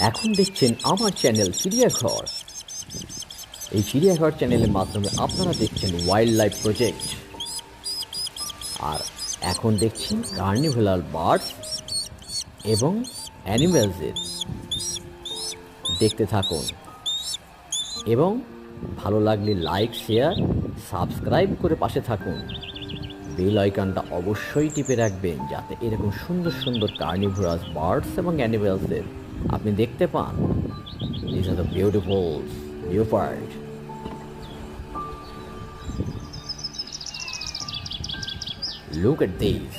এখন দেখছেন আমার চ্যানেল চিড়িয়াঘর। এই চিড়িয়াঘর চ্যানেলের মাধ্যমে আপনারা দেখছেন ওয়াইল্ড লাইফ প্রজেক্ট, আর এখন দেখছেন কার্নিভেলাল বার্ডস এবং অ্যানিম্যালসের। দেখতে থাকুন এবং ভালো লাগলে লাইক, শেয়ার, সাবস্ক্রাইব করে পাশে থাকুন। বেল আইকনটা অবশ্যই টিপে রাখবেন যাতে এরকম সুন্দর সুন্দর কার্নিভোরাস বার্ডস এবং অ্যানিমেলসের আপনি দেখতে পান। These are the beautiful leopard. Look at these.